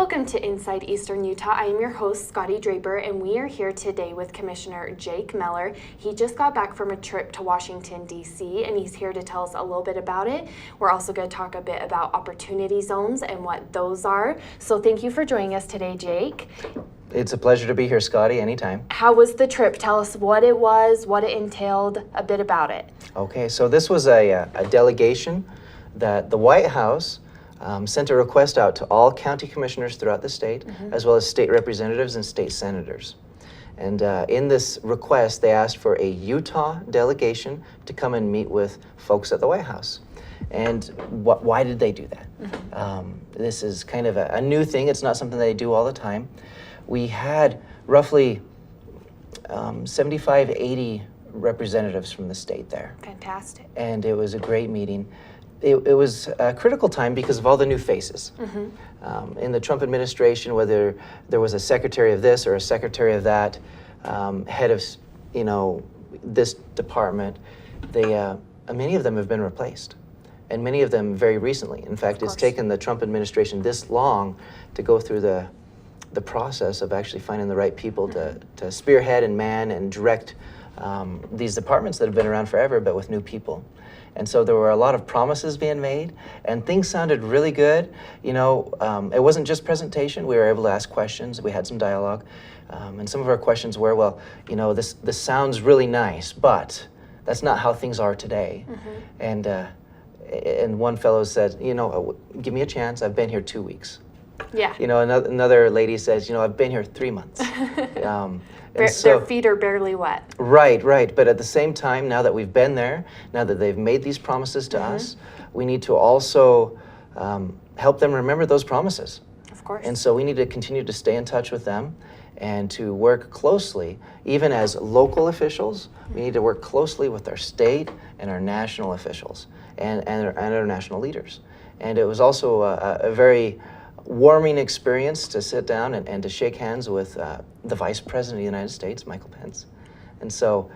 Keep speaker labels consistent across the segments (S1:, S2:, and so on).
S1: Welcome to Inside Eastern Utah. I am your host, Scotty Draper, and we are here today with Commissioner Jake Mellor. He just got back from a trip to Washington, D.C., and he's here to tell us a little bit about it. We're also going to talk a bit about opportunity zones and what those are. So thank you for joining us today, Jake.
S2: It's a pleasure to be here, Scotty, anytime.
S1: How was the trip? Tell us what it was, what it entailed, a bit about it.
S2: Okay, so this was a delegation that the White House sent a request out to all county commissioners throughout the state, as well as state representatives and state senators. And in this request, they asked for a Utah delegation to come and meet with folks at the White House. And why did they do that? This is kind of a new thing. It's not something they do all the time. We had roughly 75, 80 representatives from the state there.
S1: Fantastic.
S2: And it was a great meeting. It was a critical time because of all the new faces. In the Trump administration, whether there was a secretary of this or a secretary of that, head of this department, many of them have been replaced, and many of them very recently. In fact, it's taken the Trump administration this long to go through the process of actually finding the right people to spearhead and man and direct these departments that have been around forever, but with new people. And so there were a lot of promises being made, and things sounded really good. It wasn't just presentation. We were able to ask questions. We had some dialogue. And some of our questions were, well, this sounds really nice, but that's not how things are today. And one fellow said, give me a chance. I've been here 2 weeks.
S1: Yeah.
S2: Another lady says, I've been here 3 months.
S1: Their feet are barely wet.
S2: Right. But at the same time, now that we've been there, now that they've made these promises to us, we need to also help them remember those promises.
S1: Of course.
S2: And so we need to continue to stay in touch with them and to work closely, even as local officials. We need to work closely with our state and our national officials and our national leaders. And it was also a very warming experience to sit down and to shake hands with the Vice President of the United States, Michael Pence. And so,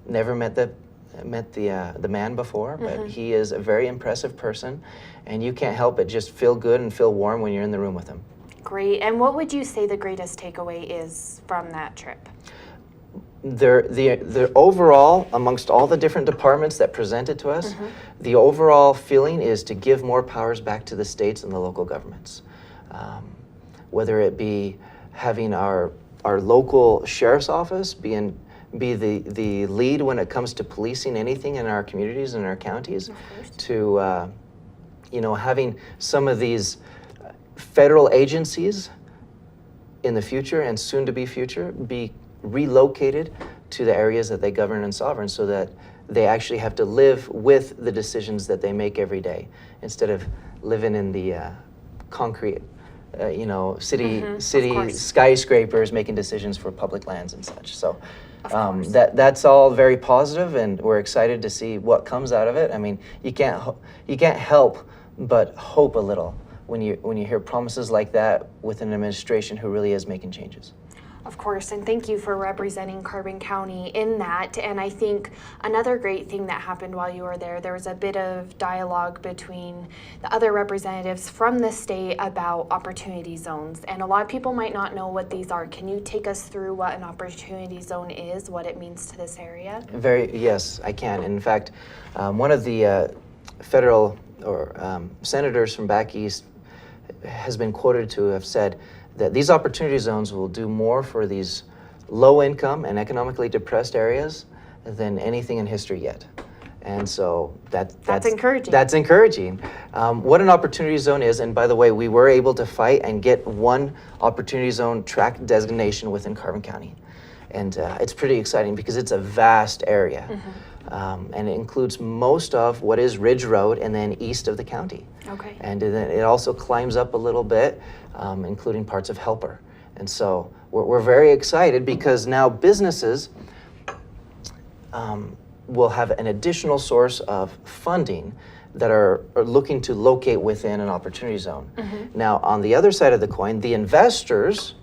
S2: never met the man before, but he is a very impressive person, and you can't help but just feel good and feel warm when you're in the room with him.
S1: Great. And what would you say the greatest takeaway is from that trip?
S2: The overall, amongst all the different departments that presented to us, the overall feeling is to give more powers back to the states and the local governments. Whether it be having our local sheriff's office be the lead when it comes to policing anything in our communities and our counties, to having some of these federal agencies in the future and soon to be future be relocated to the areas that they govern and sovereign, so that they actually have to live with the decisions that they make every day, instead of living in the concrete, city skyscrapers making decisions for public lands and such. So that's all very positive, and we're excited to see what comes out of it. I mean, you can't help but hope a little when you hear promises like that with an administration who really is making changes.
S1: Of course, and thank you for representing Carbon County in that. And I think another great thing that happened while you were there was a bit of dialogue between the other representatives from the state about opportunity zones. And a lot of people might not know what these are. Can you take us through what an opportunity zone is, what it means to this area?
S2: Yes, I can. In fact, one of the federal senators from back east has been quoted to have said that these opportunity zones will do more for these low-income and economically depressed areas than anything in history yet. And so that's
S1: encouraging.
S2: That's encouraging. What an opportunity zone is, and by the way, we were able to fight and get one opportunity zone tract designation within Carbon County. And it's pretty exciting because it's a vast area. And it includes most of what is Ridge Road and then east of the county.
S1: Okay.
S2: And then it also climbs up a little bit, including parts of Helper. And so we're very excited because now businesses will have an additional source of funding that are looking to locate within an opportunity zone. Now, on the other side of the coin, the investors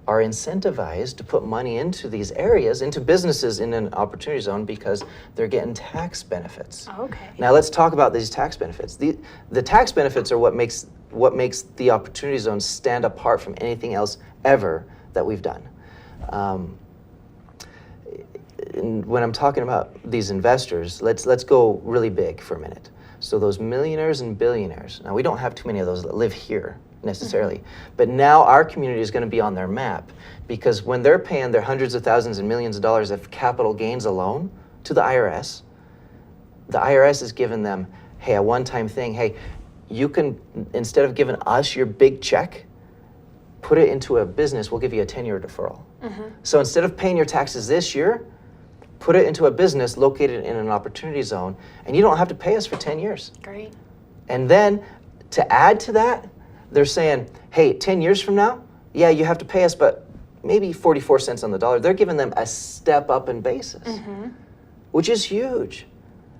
S2: are incentivized to put money into these areas, into businesses in an opportunity zone, because they're getting tax benefits.
S1: Okay.
S2: Now let's talk about these tax benefits. The tax benefits are what makes the opportunity zone stand apart from anything else ever that we've done. And when I'm talking about these investors, let's go really big for a minute. So those millionaires and billionaires, now we don't have too many of those that live here necessarily, but now our community is going to be on their map, because when they're paying their hundreds of thousands and millions of dollars of capital gains alone to the IRS is giving them, hey, a one-time thing, hey, you can, instead of giving us your big check, put it into a business, we'll give you a 10-year deferral. So instead of paying your taxes this year, put it into a business located in an opportunity zone, and you don't have to pay us for 10 years.
S1: Great.
S2: And then to add to that, they're saying, hey, 10 years from now, yeah, you have to pay us, but maybe 44 cents on the dollar. They're giving them a step up in basis, which is huge.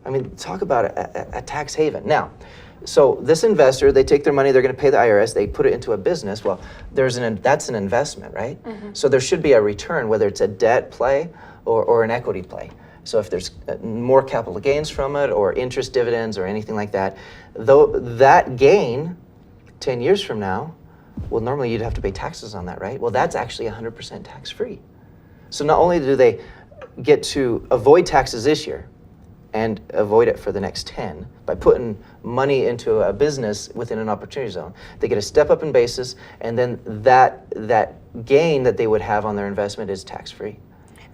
S2: I mean, talk about a tax haven. Now, so this investor, they take their money, they're going to pay the IRS, they put it into a business. Well, that's an investment, right? So there should be a return, whether it's a debt play or an equity play. So if there's more capital gains from it, or interest dividends or anything like that, though that gain 10 years from now, well, normally you'd have to pay taxes on that, right? Well, that's actually 100% tax-free. So not only do they get to avoid taxes this year and avoid it for the next 10 by putting money into a business within an opportunity zone, they get a step up in basis, and then that gain that they would have on their investment is tax-free.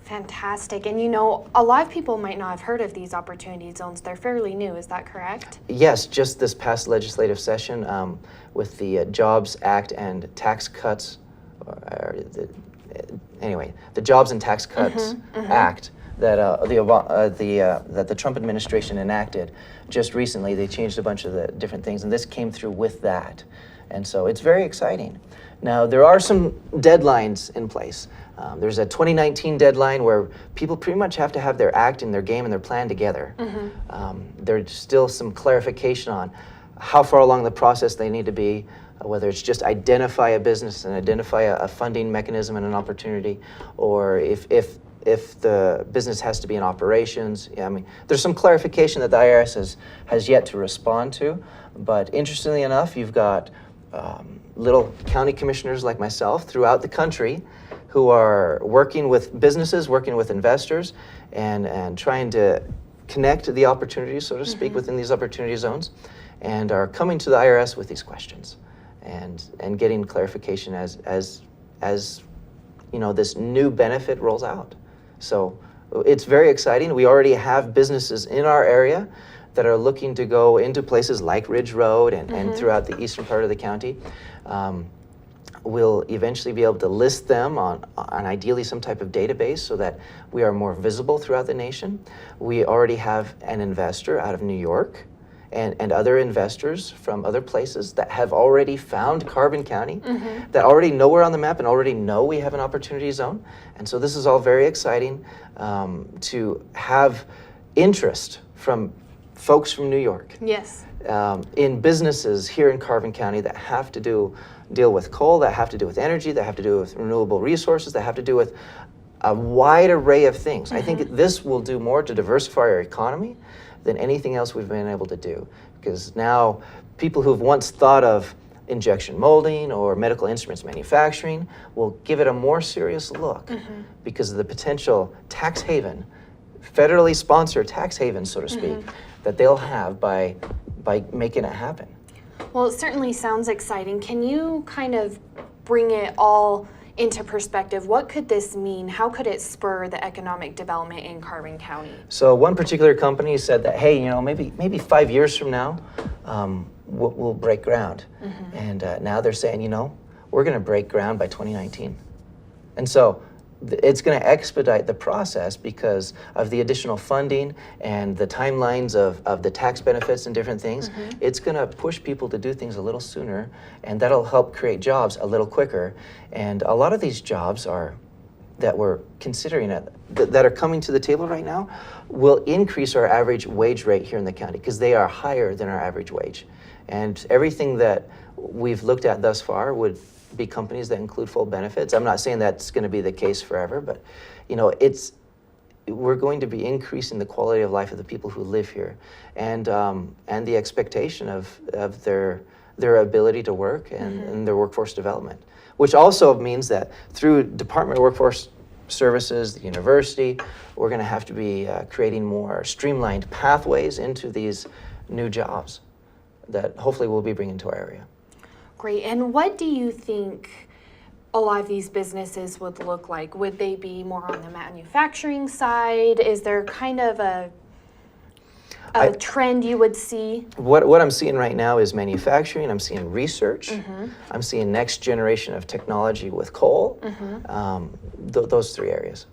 S1: Fantastic. And you know, a lot of people might not have heard of these opportunity zones. They're fairly new, is that correct?
S2: Yes, just this past legislative session with the Jobs Act and Tax Cuts, the Jobs and Tax Cuts Act that that the Trump administration enacted just recently. They changed a bunch of the different things, and this came through with that. And so it's very exciting. Now, there are some deadlines in place. There's a 2019 deadline where people pretty much have to have their act and their game and their plan together. There's still some clarification on how far along the process they need to be, whether it's just identify a business and identify a funding mechanism and an opportunity, or if the business has to be in operations. Yeah, I mean, there's some clarification that the IRS has yet to respond to. But interestingly enough, you've got little county commissioners like myself throughout the country who are working with businesses, working with investors, and trying to connect the opportunities, so to speak, within these opportunity zones, and are coming to the IRS with these questions and getting clarification as you know, this new benefit rolls out. So it's very exciting. We already have businesses in our area that are looking to go into places like Ridge Road and throughout the eastern part of the county. We'll eventually be able to list them on ideally some type of database so that we are more visible throughout the nation. We already have an investor out of New York and other investors from other places that have already found Carbon County, that already know we're on the map and already know we have an opportunity zone. And so this is all very exciting to have interest from folks from New York.
S1: Yes.
S2: In businesses here in Carbon County that have to deal with coal, that have to do with energy, that have to do with renewable resources, that have to do with a wide array of things. I think this will do more to diversify our economy than anything else we've been able to do. Because now people who've once thought of injection molding or medical instruments manufacturing will give it a more serious look because of the potential tax haven, federally sponsored tax haven, so to speak, that they'll have by making it happen.
S1: Well, it certainly sounds exciting. Can you kind of bring it all into perspective? What could this mean? How could it spur the economic development in Carbon County?
S2: So one particular company said that, hey, you know, maybe 5 years from now, we'll break ground. And now they're saying, you know, we're going to break ground by 2019. And so it's going to expedite the process because of the additional funding and the timelines of the tax benefits and different things. It's going to push people to do things a little sooner, and that'll help create jobs a little quicker. And a lot of these jobs that we're considering that are coming to the table right now will increase our average wage rate here in the county because they are higher than our average wage. And everything that we've looked at thus far would be companies that include full benefits. I'm not saying that's going to be the case forever, but we're going to be increasing the quality of life of the people who live here, and the expectation of their ability to work and their workforce development, which also means that through Department of Workforce Services, the university, we're going to have to be creating more streamlined pathways into these new jobs that hopefully we'll be bringing to our area.
S1: Great. And what do you think a lot of these businesses would look like? Would they be more on the manufacturing side? Is there kind of a trend you would see?
S2: What I'm seeing right now is manufacturing. I'm seeing research. I'm seeing next generation of technology with coal. Those three areas.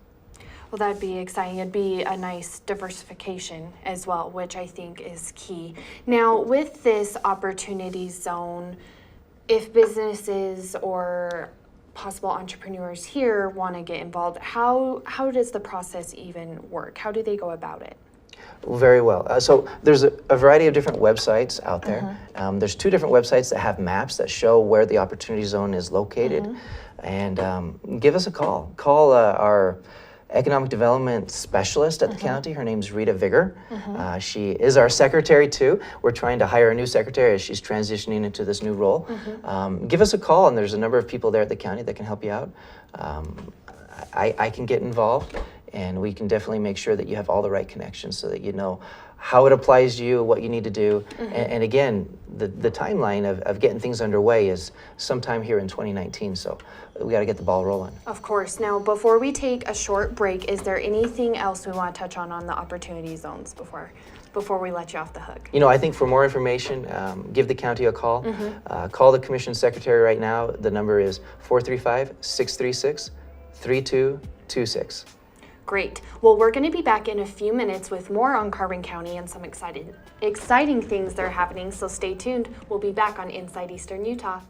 S1: Well, that'd be exciting. It'd be a nice diversification as well, which I think is key. Now, with this opportunity zone, if businesses or possible entrepreneurs here want to get involved, how does the process even work? How do they go about it?
S2: Very well. So there's a variety of different websites out there. There's 2 different websites that have maps that show where the opportunity zone is located. And give us a call. Call our economic development specialist at the county. Her name's Rita Vigor. She is our secretary too. We're trying to hire a new secretary as she's transitioning into this new role. Give us a call, and there's a number of people there at the county that can help you out. I can get involved, and we can definitely make sure that you have all the right connections so that you know how it applies to you, what you need to do. And again, the timeline of getting things underway is sometime here in 2019, so we got to get the ball rolling.
S1: Of course. Now, before we take a short break, is there anything else we want to touch on the opportunity zones before we let you off the hook?
S2: I think for more information, give the county a call. Call the commission secretary right now. The number is 435-636-3226.
S1: Great. Well, we're going to be back in a few minutes with more on Carbon County and some exciting things that are happening, so stay tuned. We'll be back on Inside Eastern Utah.